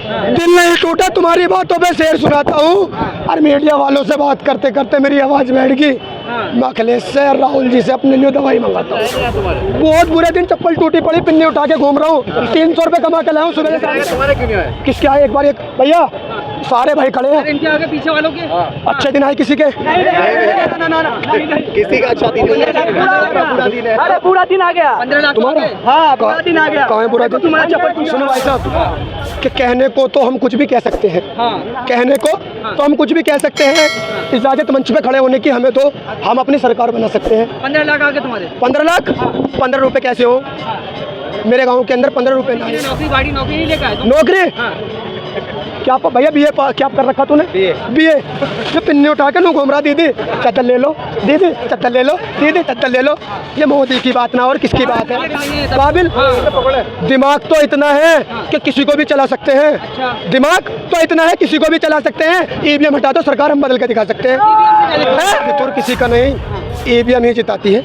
दिल नहीं टूटा तुम्हारी बातों पे शेर सुनाता हूँ। और मीडिया वालों से बात करते करते मेरी आवाज़ बैठ गई। मैं अखिलेश से और राहुल जी से अपने लिए दवाई मंगाता हूँ। बहुत बुरे दिन, चप्पल टूटी पड़ी, पिन्नी उठा के घूम रहा हूँ। 300 रुपये कमा के लाया हूँ सुबह से। किसके आए? एक बार एक भैया सारे भाई खड़े हैं। इनके आगे पीछे वालों के अच्छे दिन आए किसी के? किसी का अच्छा दिन नहीं है। अरे पूरा दिन आ गया। 15 लाख तुम्हारा? हाँ पूरा दिन आ गया। कहाँ है पूरा दिन? तुम्हारा चप्पल। सुनो भाई साहब कि कहने को तो हम कुछ भी कह सकते हैं। हाँ। कहने को तो हम कुछ भी कह सकते हैं। इजाजत मंच पे खड़े होने की हमें तो हम अपनी सरकार बना सकते हैं। 15 लाख आ गए तुम्हारे। 15 लाख? 15 रुपए कैसे हो? मेरे गांव के अंदर 15 रुपए नहीं। नौकरी गाड़ी नौकरी नहीं लेकर आए तुम? नौकरी? हाँ। क्या भैया बीए क्या कर रखा तूने? बीए। जो पिन्नी उठा के घूम रहा, दीदी चद्दर ले लो, दीदी चद्दर ले लो, दीदी चद्दर ले लो। ये मोदी की बात ना और किसकी बात है? काबिल दिमाग तो इतना है कि किसी को भी चला सकते हैं। दिमाग तो इतना है किसी को भी चला सकते हैं। ईवीएम हटा दो, सरकार हम बदल के दिखा सकते हैं। फितूर किसी का नहीं, ईवीएम ही जिताती है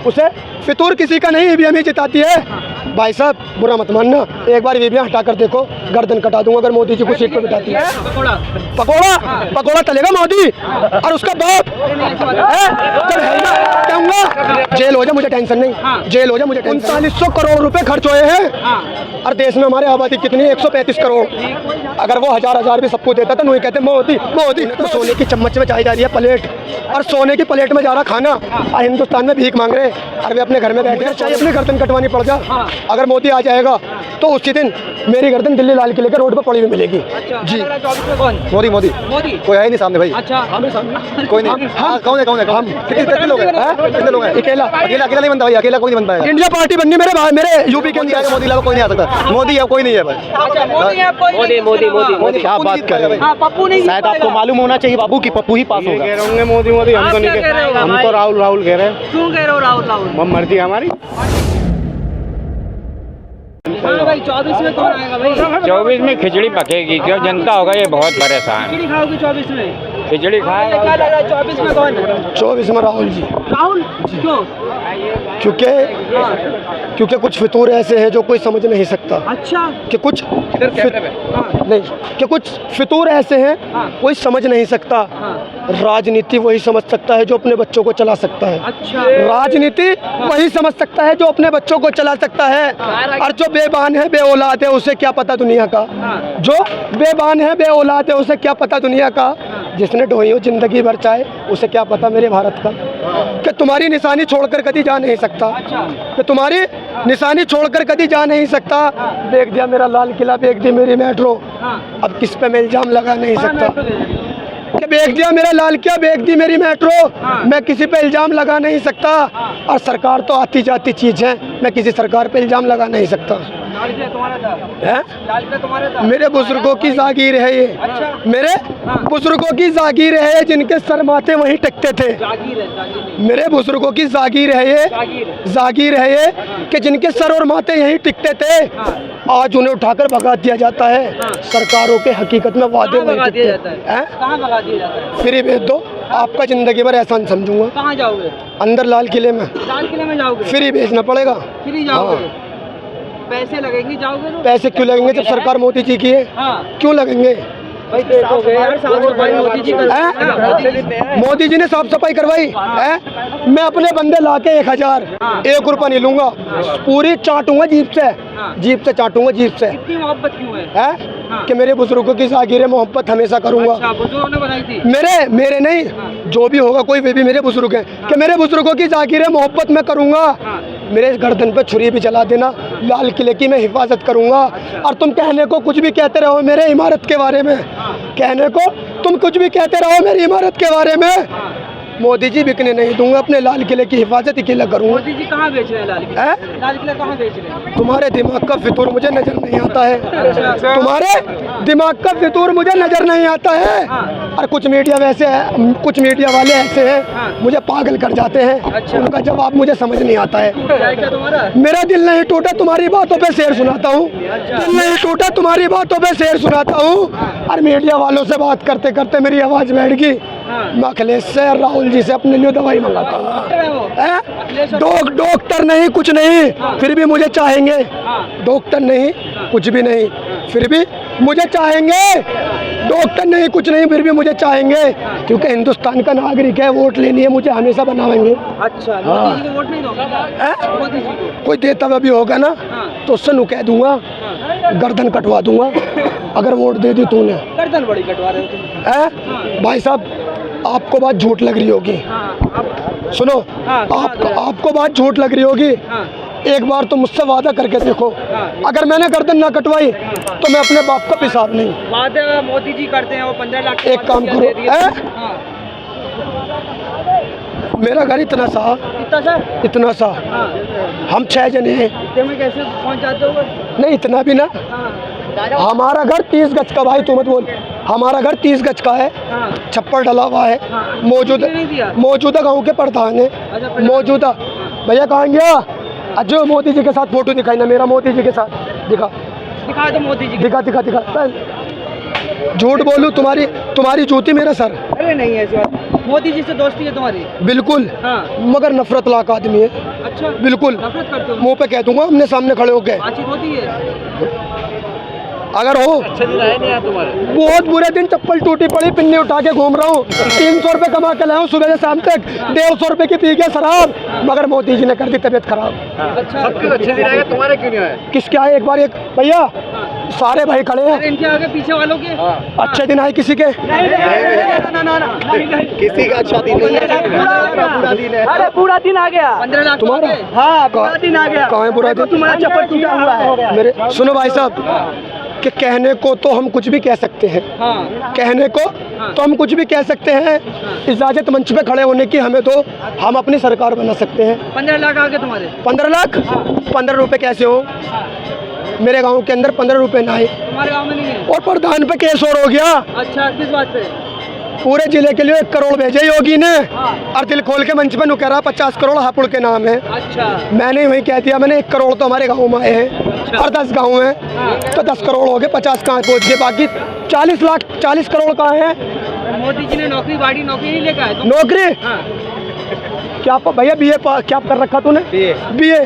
उसे। फितूर किसी का नहीं, ईवीएम ही जिताती है। भाई साहब बुरा मत मानना, एक बार वीडियो हटा कर देखो, गर्दन कटा दूंगा अगर मोदी जी को सीट पर बिठाती है। पकोड़ा तलेगा मोदी और उसका बाप कहूँगा जेल हो जाए, मुझे टेंशन नहीं, जेल हो जाए मुझे। 3900 करोड़ रुपए खर्च हुए हैं और देश में हमारे आबादी कितनी है? 135 करोड़। अगर वो हजार भी सबको देता तो नहीं कहते मोदी मोदी। तो सोने की चम्मच में चाय जा रही है प्लेट, और सोने की प्लेट में जा रहा खाना, और हिंदुस्तान में भीख मांग रहे और वे अपने घर में बैठे। चाहे अपनी गर्दन कटवानी पड़ जा, अगर मोदी आ जाएगा तो उसी दिन मेरी गर्दन दिल्ली लाल किले के रोड पर पड़ी हुई मिलेगी। जी। 24 में कौन? मोदी मोदी मोदी कोई है ही नहीं सामने भाई। अच्छा हमें सामने कोई नहीं। हाँ कौन है? हम कितने लोग हैं? कितने लोग हैं? अकेला अकेला नहीं बनता भाई, अकेला कोई नहीं बनता है। इंडिया पार्टी बननी मेरे भाई, मेरे यूपी के अंदर मोदी लाल कोई नहीं आ सकता। मोदी है कोई नहीं है भाई। अच्छा मोदी है कोई? मोदी क्या बात कर रहे हैं? हाँ पप्पू नहीं। शायद आपको मालूम होना चाहिए बाबू की पप्पू ही पास होगा। मोदी मोदी हम तो नहीं कह रहे, हम तो राहुल कह रहे हैं। क्यों कह रहे हो राहुल? मर्जी हमारी। हाँ भाई 24 में कौन आएगा भाई? 24 में खिचड़ी पकेगी, जो जनता होगा ये बहुत परेशान। खिचड़ी खाओगे 24 में? खिचड़ी खाएगा। क्या लग रहा है 24 में कौन? 24 में राहुल जी। राहुल क्यों? क्योंकि कुछ फितूर ऐसे हैं जो कोई समझ नहीं सकता। अच्छा कि कुछ नहीं, कि कुछ फितूर ऐसे हैं कोई समझ नहीं सकता। राजनीति वही समझ सकता है जो अपने बच्चों को चला सकता है। अच्छा। राजनीति वही समझ सकता है जो अपने बच्चों को चला सकता है। और जो बेबान है, बे औलाद है, उसे क्या पता दुनिया का? जो बेबान है, बे औलाद है, उसे क्या पता दुनिया का? जिसने ढोई हो जिंदगी भर चाहे, उसे क्या पता मेरे भारत का? कि तुम्हारी निशानी छोड़कर कभी जा नहीं सकता। कि तुम्हारी निशानी छोड़कर कभी जा नहीं सकता। बेच दिया मेरा लाल किला, बेच दी मेरी मेट्रो, अब किस पे मैं इल्जाम लगा नहीं सकता। कि बेच दिया मेरा लाल किला, बेच दी मेरी मेट्रो, मैं किसी पे इल्जाम लगा नहीं सकता। और सरकार तो आती जाती चीज़ है, मैं किसी सरकार पे इल्जाम लगा नहीं सकता। मेरे बुजुर्गों की जागीर है ये। मेरे बुजुर्गों की जागीर है ये, जिनके सर माथे वहीं टिकते थे। मेरे बुजुर्गों की जागीर है ये, जागीर है ये कि जिनके सर और माथे यहीं टिकते थे, आज उन्हें उठाकर भगा दिया जाता है। सरकारों के हकीकत में वादे वहीं टिकते हैं। फ्री भेज दो, आपका जिंदगी भर एहसान समझूंगा। कहाँ जाओगे? अंदर लाल किले में। लाल किले में जाओगे? फ्री भेजना पड़ेगा। फ्री जाओगे? पैसे लगेंगे जाओगे तो? पैसे क्यों लगेंगे जब सरकार मोदी जी की है? क्यों लगेंगे? भाई देखोगे साफ सफाई मोदी जी मोदी जी ने साफ सफाई करवाई है। मैं अपने बंदे ला के 1000 1 रुपया नहीं लूंगा, पूरी चाटूंगा जीप से चाटूंगा जीप से। इतनी मोहब्बत क्यों है? कि मेरे बुजुर्गों की जागीर मोहब्बत हमेशा करूंगा। अच्छा, बुजुर्गों ने बनाई थी? मेरे नहीं, जो भी होगा कोई वे भी मेरे बुजुर्ग हैं। कि मेरे बुजुर्गों की जागीर मोहब्बत में करूंगा। मेरे गर्दन पे छुरी भी चला देना, लाल किले की मैं हिफाजत करूंगा। और तुम कहने को कुछ भी कहते रहो मेरे इमारत के बारे में, कहने को तुम कुछ भी कहते रहो मेरी इमारत के बारे में, मोदी जी बिकने नहीं दूंगा। अपने लाल किले की हिफाजत अकेला करूंगा। मोदी जी कहाँ बेच रहे हैं लाल किला? लाल किला कहाँ बेच रहे हैं? तुम्हारे दिमाग का फितूर मुझे नजर नहीं आता है। तुम्हारे दिमाग का फितूर मुझे नजर नहीं आता है। और कुछ मीडिया वैसे है, कुछ मीडिया वाले ऐसे हैं मुझे पागल कर जाते हैं। उनका जवाब मुझे समझ नहीं आता है। मेरा दिल नहीं टूटा तुम्हारी बातों पे शेर सुनाता हूँ। दिल नहीं टूटा तुम्हारी बातों पे शेर सुनाता हूँ। और मीडिया वालों से बात करते करते मेरी आवाज़ बैठ गई। मैं अखिलेश से और राहुल जी से अपने लिए दवाई मंगाता हूँ। डॉक्टर नहीं, कुछ नहीं, फिर भी मुझे चाहेंगे। डॉक्टर नहीं, कुछ भी नहीं, फिर भी मुझे चाहेंगे, डॉक्टर नहीं कुछ नहीं, फिर भी मुझे चाहेंगे क्योंकि हिंदुस्तान का नागरिक है, वोट लेनी है, मुझे हमेशा बनावेंगे। अच्छा, हाँ। मोदी जी को वोट नहीं दोगे? हैं? मोदी जी को? कोई देता हुआ भी होगा ना हाँ। तो उससे नु कह दूंगा, हाँ। गर्दन कटवा दूंगा अगर वोट दे दी तूने। गर्दन बड़ी कटवा रहे हो तुम। हैं? भाई साहब आपको बात झूठ लग रही होगी, हाँ, अब सुनो, हाँ, सुना दो यार। आपको बात झूठ लग रही होगी, हाँ, एक बार तो मुझसे वादा करके देखो, हाँ। अगर मैंने गर्दन ना कटवाई तो मैं अपने बाप का पेशाब नहीं। वादा मोदी जी करते हैं, वो 15 लाख के एक बाद काम क्या करो, दे दिए? हैं? हाँ, मेरा घर इतना सा, कितना सर? इतना सा, हाँ, हम 6 जने हैं, इतने में कैसे पहुंच जाते हो? नहीं इतना भी ना, हाँ, हमारा घर 30 गज का, भाई तू मत बोल, हमारा घर 30 गज का है, हाँ, छप्पर डला हुआ है, हाँ। मौजूदा किसी ने नहीं दिया? मौजूदा गांव के प्रधान है, अच्छा, प्रधान। मौजूदा। भैया कहाँ गया? अजय मोदी जी के साथ फोटो दिखाई ना, मेरा मोदी जी के साथ दिखा, दिखा दो मोदी जी की। दिखा दिखा दिखा। झूठ बोलूं तुम्हारी जूती मेरा सर, अरे नहीं ऐसी बात, मोदी जी से दोस्ती है तुम्हारी? बिल्कुल, हाँ, मगर नफरत लाक आदमी है, अच्छा, बिल्कुल, नफरत करते हो? मुंह पे कह दूंगा, हमने सामने खड़े होके, बातचीत होती है? अगर हो अच्छे दिन आए नहीं यार तुम्हारे? बहुत बुरे दिन, चप्पल टूटी पड़ी, पिन्नी उठा के घूम रहा हूँ, 300 रुपये कमा के लाया हूँ सुबह से शाम तक, 150 रुपये की पी के शराब, मगर मोदी जी ने कर दी तबीयत खराब। अच्छा, सबके अच्छे दिन आएंगे, तुम्हारे क्यों नहीं आए? किसके आए एक बार, एक भैया सारे भाई खड़े अरे हैं, इनके आगे पीछे वालों के? अच्छे दिन आए किसी के? किसी का अच्छा दिन नहीं है, पूरा दिन है। अरे पूरा दिन आ गया, 15 लाख तुम्हारा? हाँ, पूरा दिन आ गया। कहाँ है बुरा दिन? तुम्हारा चप्पल टूटा हुआ है। मेरे सुनो भाई साहब, कि कहने को तो हम कुछ भी कह सकते हैं, हाँ, कहने को तो हम कुछ भी कह सकते हैं, इजाजत मंच पे खड़े होने की हमें तो, हम अपनी सरकार बना सकते हैं। 15 लाख आ गए तुम्हारे? 15 लाख? 15 रुपए कैसे हो? मेरे गांव के अंदर 15 रुपए ना आए, तुम्हारे गांव में नहीं है? और प्रधान पे केस और हो गया, अच्छा, किस बात पे? पूरे जिले के लिए 1 करोड़ भेजे योगी ने, हाँ, और दिल खोल के मंच पे नु कह रहा 50 करोड़ हापुड़ के नाम है। अच्छा, मैंने वही कह दिया, मैंने 1 करोड़ तो हमारे गाँव में आए हैं और 10 गाँव हैं, हाँ। तो 10 करोड़ हो गए, 50 कहाँ पहुँच गए, बाकी 40 लाख 40 करोड़ कहाँ है? मोदी जी ने नौकरी बाड़ी नौकरी नहीं लेकर आए तुम? नौकरी हाँ, क्या भैया बीए क्या कर रखा तूने? बीए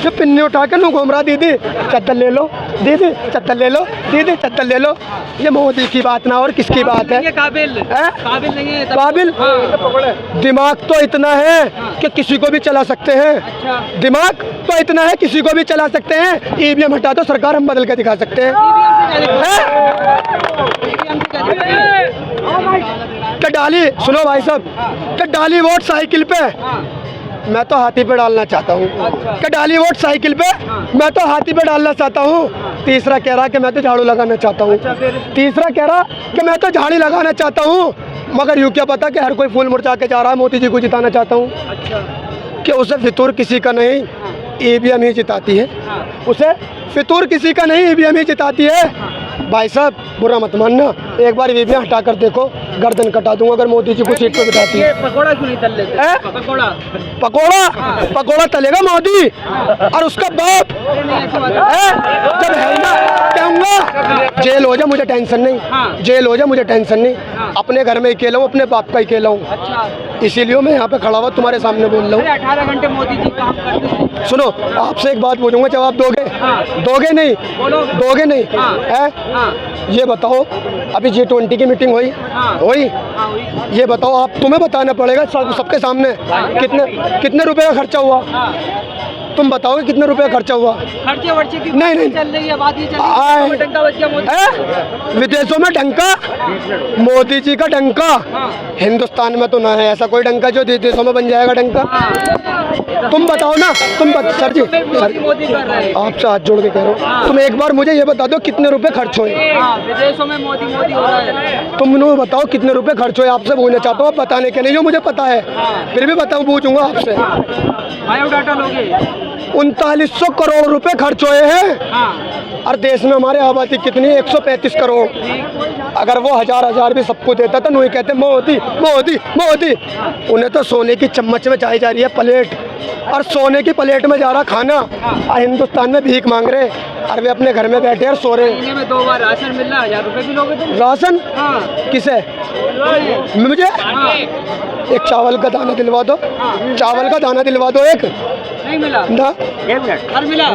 जो पिन्नी उठा के नु घूम रहा, दीदी चद्दर ले लो, दीदी चद्दर ले लो, दीदी चद्दर ले लो। ये मोदी की बात ना और किसकी बात है? काबिल हैं? काबिल नहीं है तब- काबिल? हाँ, दिमाग तो इतना है कि किसी को भी चला सकते हैं, अच्छा, दिमाग तो इतना है किसी को भी चला सकते हैं। ईवीएम हटा दो, सरकार हम बदल के दिखा सकते हैं। तो डाली, सुनो भाई साहब, तो डाली वोट साइकिल पे, हाँ, मैं तो हाथी पे डालना चाहता हूँ। अच्छा। कि डाली वोट साइकिल पे, मैं तो हाथी पे डालना चाहता हूँ। तीसरा कह रहा कि मैं तो झाड़ू लगाना चाहता हूँ। अच्छा, फिर? तीसरा कह रहा कि मैं तो झाड़ी लगाना चाहता हूँ, मगर यूँ क्या पता कि हर कोई फूल मुरझा के जा रहा है, मोदी जी को जिताना चाहता हूँ। अच्छा, कि उसे फितूर किसी का नहीं, ईवीएम ही जिताती है। हाँ, उसे फितूर किसी का नहीं, ईवीएम ही जिताती है। भाई साहब बुरा मत मानना, एक बार ईवीएम हटा कर देखो, गर्दन कटा दूंगा अगर मोदी जी को सीट पे बिठाती है। ये पकोड़ा क्यों नहीं तल लेते? हैं? पकोड़ा? पकोड़ा तलेगा मोदी और उसका बाप। अरे नहीं, ऐसी बात है। जब है ना कहूँगा जेल हो जाए मुझे टेंशन नहीं, हाँ। जेल हो जाए मुझे टेंशन नहीं, हाँ। अपने घर में अकेला हूँ, अपने बाप का अकेला हूँ, अच्छा, इसीलिए मैं यहाँ पे खड़ा हुआ तुम्हारे सामने बोल रहा अरे 18 घंटे मोदी जी काम करते हैं। हूँ। सुनो, आपसे एक बात बोलूँगा, जवाब दोगे? हाँ। दोगे नहीं? बोलो। दोगे नहीं? हाँ। है? हाँ, ये बताओ, अभी G20 की मीटिंग हुई? हाँ। हुई? हाँ, हुई। ये बताओ, आप तुम्हें बताना पड़ेगा सबके सामने, कितने रुपए का खर्चा हुआ? हाँ, तुम बताओगे कितने रुपए का खर्चा हुआ? खर्चे वर्चे की नहीं, नहीं। चल रही है, बात ही चल आए। रही है, डंका बच गया मोदी। है? विदेशों में डंका, मोदी जी का डंका, हाँ, हिंदुस्तान में तो ना है ऐसा कोई डंका जो विदेशों में बन जाएगा डंका। हाँ। तुम बताओ ना, सर जी, मोदी कर रहे हैं। आपसे हाथ जोड़ के कह रहा हूँ, तुम एक बार मुझे ये बता दो कितने रुपए खर्च हुए? हाँ, विदेशों में मोदी हो रहा है। तुम मुझे बताओ कितने रुपए खर्च हुए? आपसे पूछना चाहता हूँ, बताने के नहीं जो मुझे पता है, फिर भी बताऊँ, पूछूंगा आपसे। बायोडाटा लोगे? 3900 करोड़ रुपए खर्च हुए हैं, हाँ, और देश में हमारे आबादी कितनी है? 135 करोड़। अगर वो हजार भी सबको देता तो नहीं कहते मोदी मोदी मोदी। उन्हें तो सोने की चम्मच में चाही जा रही है प्लेट, और सोने की प्लेट में जा रहा खाना, और हिंदुस्तान में भीख मांग रहे, और वे अपने घर में बैठे और सो रहे। महीने में 2 बार राशन मिल रहा है, 1000 रुपए भी लोगे तुम? राशन हाँ, किसे? मुझे हाँ, एक चावल का दाना दिलवा दो, चावल का दाना दिलवा दो एक नहीं मिला ना। हर मिला।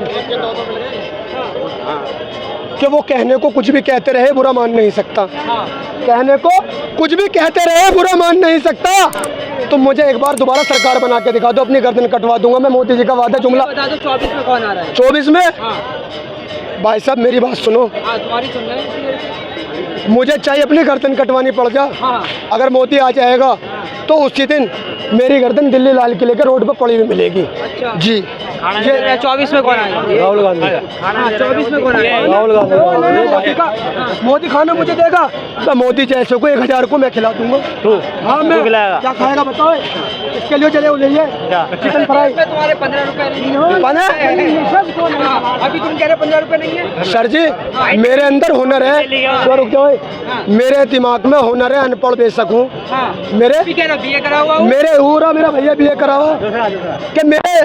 कि वो कहने को कुछ भी कहते रहे, बुरा मान नहीं सकता। हाँ कहने को कुछ भी कहते रहे, बुरा मान नहीं सकता। तो मुझे एक बार दोबारा सरकार बना के दिखा दो, अपनी गर्दन कटवा दूंगा मैं। मोदी जी का वादा जुमला। बता दो 24 में कौन आ रहा है? 24 में हाँ भाई साहब मेरी बात सुनो, हाँ तुम्हारी सुन रहे हैं। मुझे चाहिए अपनी गर्दन कटवानी पड़ जा। हाँ अगर मोदी आ जाएगा तो उसी दिन मेरी गर्दन दिल्ली लाल किले के रोड पर पड़ी हुई मिलेगी। अच्छा जी ये 24 में कौन आएगा? राहुल गांधी। हाँ 24 में कौन आएगा? राहुल गांधी। मोदी खाना मुझे देगा तो मोदी जैसे को 1000 को मैं खिला दूंगा। हाँ मैं क्या खाएगा बताओ? इसके लिए चले ले चिकन फ्राई। इसमें तुम्हारे 15 रुपए नहीं है। हाँ, अभी तुम कह रहे 15 रुपए नहीं है। सर जी मेरे अंदर हुनर है। रुक जाओ, मेरे दिमाग में हुनर है, अनपढ़ बेशक हूँ। हाँ मेरे अभी कह रहे बीए करा हुआ हूँ। मेरे पूरा मेरा भैया बीए करा हुआ कि मेरे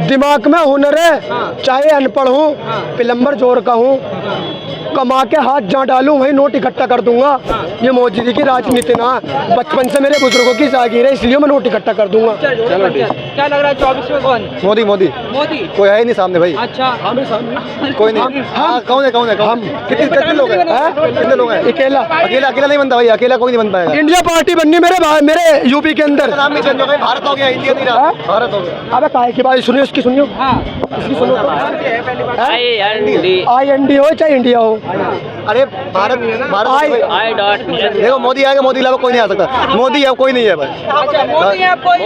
दिमाग में हुनर है, चाहे अनपढ़ हूँ, प्लम्बर जोर का हूँ, कमा के हाथ जहाँ डालूं वहीं नोट इकट्ठा कर दूंगा। ये मोदी जी की राजनीति ना, बचपन से मेरे बुजुर्गों की जागीर है, इसलिए मैं नोट इकट्ठा कर दूंगा। चलो क्या लग रहा है 24 में कौन? मोदी मोदी मोदी। कोई है ही नहीं सामने भाई। अच्छा हमें सामने कोई नहीं। हाँ कौन है हम कितने लोग हैं? कितने लोग हैं? अकेला अकेला नहीं बनता भाई, अकेला कोई नहीं बन पाएगा। इंडिया पार्टी बननी मेरे यूपी के अंदर। नाम नहीं चेंज हो गया, भारत हो गया, इंडिया नहीं रहा, भारत हो गया। अबे काहे की बात सुनियो, इसकी सुनियो, हाँ इसकी सुनो। IND IND हो चाहे इंडिया हो, अरे भारत देखो मोदी आएगा, मोदी अलावा कोई नहीं आ सकता। मोदी है कोई नहीं है भाई। अच्छा मोदी है कोई?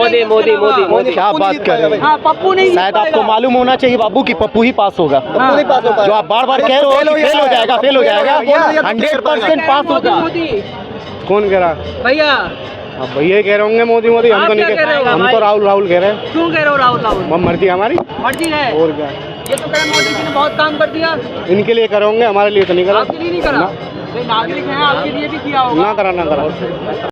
मोदी क्या बात कर रहे हैं? हाँ पप्पू नहीं शायद आपको मालूम होना चाहिए बाबू की पप्पू ही पास होगा। पप्पू नहीं पास हो पाएगा। जो आप बार बार कह रहे हो कि फेल हो जाएगा, फेल हो जाएगा, 100% पास होगा। मोदी कौन कह रहा? भैया अब भैया कह रहे होंगे मोदी मोदी, हम आप तो नहीं क्या कह रहे हो? हम तो राहुल कह रहे हैं। क्यों कह रहे हो राहुल? मर्जी हमारी, मर्जी है। और क्या, ये तो कह रहे मोदी जी ने बहुत काम कर दिया। इनके लिए करोगे, हमारे लिए तो नहीं करा। आपके लिए नहीं करा, नागरिक है आपके लिए भी किया होगा। ना करा